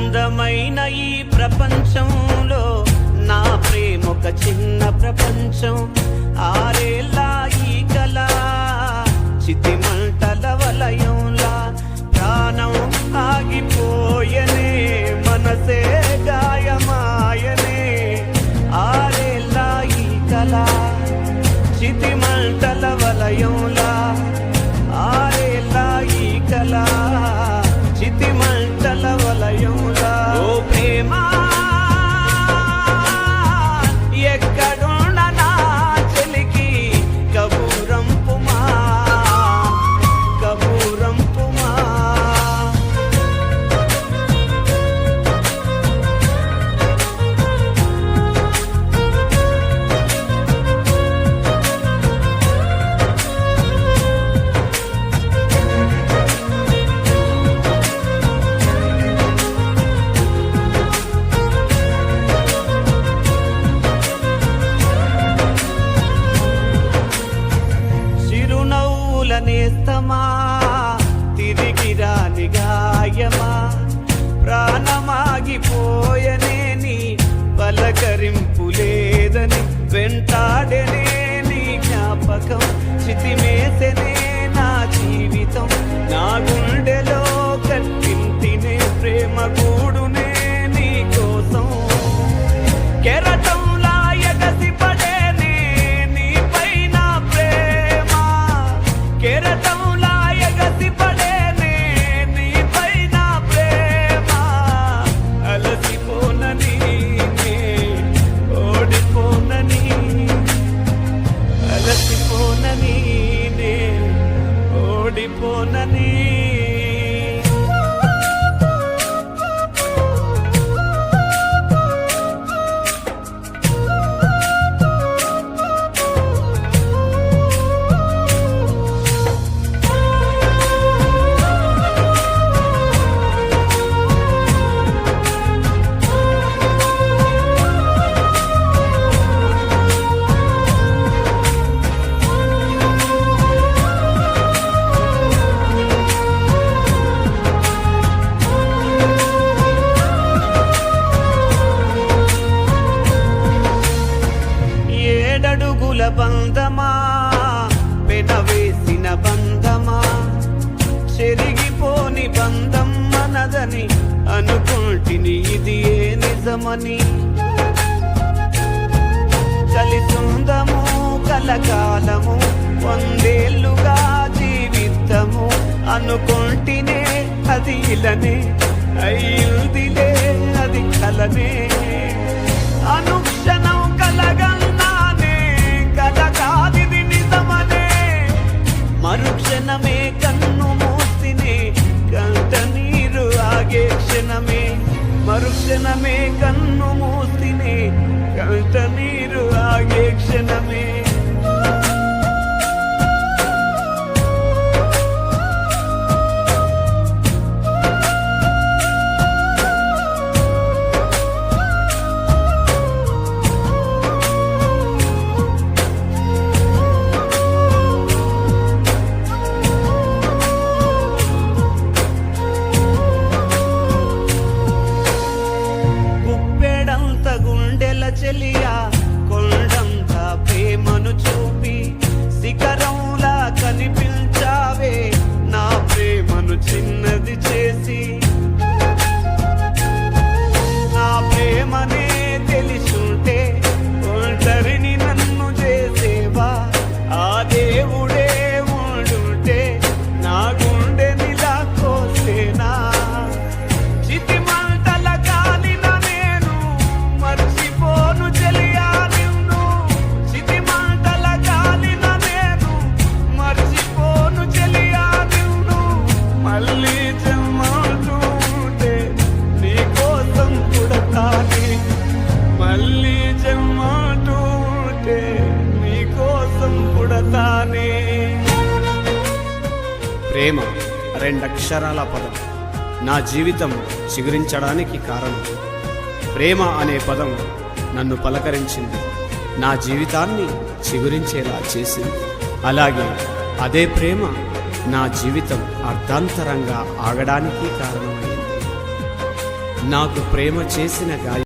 అందమైన ఈ ప్రపంచంలో నా ప్రేమ ఒక చిన్న ప్రపంచం. ఆరేళ్ళ ఈ కళ చితిమంటల వలయంలా ప్రాణం ఆగిపోయనే, మనసే గాయమాయనే. ఆరేళ్ళ ఈ కళ చితిమంటల వలయంలా, ఆరేళ్ళ ఈ కళ చితిమంటల వలయంలా. ఓ ప్రేమ ఎక్కడున్న నా చెలికి కబూరం పుమా, కబూరం పుమా. నేస్తమా తిరిగి రాని గాయమా, ప్రాణమాగిపోయనే నీ పలకరింపు లేదని, వెంటాడనే నీ జ్ఞాపకం, చితిమేసనే నా జీవితం. నా గుండెలో కట్టింటినే ప్రేమ గూడునే నీ కోసం. కెరటంలా ఎగసి పడేనే నీ పైన ప్రేమ, కెరటంలా ఎగసి పడేనే నీ పైన ప్రేమ. అలసిపోనని ఓడిపోనని, అలసిపోనని ఓడిపోనని. ఏడడుగుల బంధమా, పెనవేసిన బంధమా, చెరిగిపోని బంధం మనదని అనుకుంటిని, ఇది ఏ నిజమని. కలిసుందము కలకాలము, వందేళ్లుగా జీవితము అనుకుంటినే, అది ఇలనే అయ్యిందిలే, అది కలనే. అనుక్షణం కలగన్నానే, కల కాదిది నిజమనే. మరుక్షణమే కన్ను మూసినే, కంట నీరు ఆగే క్షణమే. మరుక్షణమే కన్ను మూసినే, కంట నీరు ఆగే క్షణమే. చెలియా కొండంత ప్రేమను చూపి, శిఖరంలా కనిపించావే నా ప్రేమను చిన్నది చేసి. నా ప్రేమనే తెలిసుంటే ఒంటరిని నన్ను చేసేవా, ఆ దేవుడే ఉండుంటే నా గుండె నిలా కోసేనా. చితిమంటల కాలిన నేను మర్చిపోను చెలియా నిన్ను, చితిమంటల కాలిన నేను మర్చిపోను చెలియా నిన్ను. మళ్ళీ జన్మంటుంటే నీ కోసం పుడతానే, మళ్ళీ జన్మంటుంటే నీ కోసం పుడతానే. ప్రేమ రెండక్షరాల పదం నా జీవితం చిగురించడానికి కారణం. ప్రేమ అనే పదం నన్ను పలకరించింది, నా జీవితాన్ని చిగురించేలా చేసింది. అలాగే అదే ప్రేమ నా జీవితం అర్ధాంతరంగా ఆగడానికి కారణమైంది. నాకు ప్రేమ చేసిన గాయం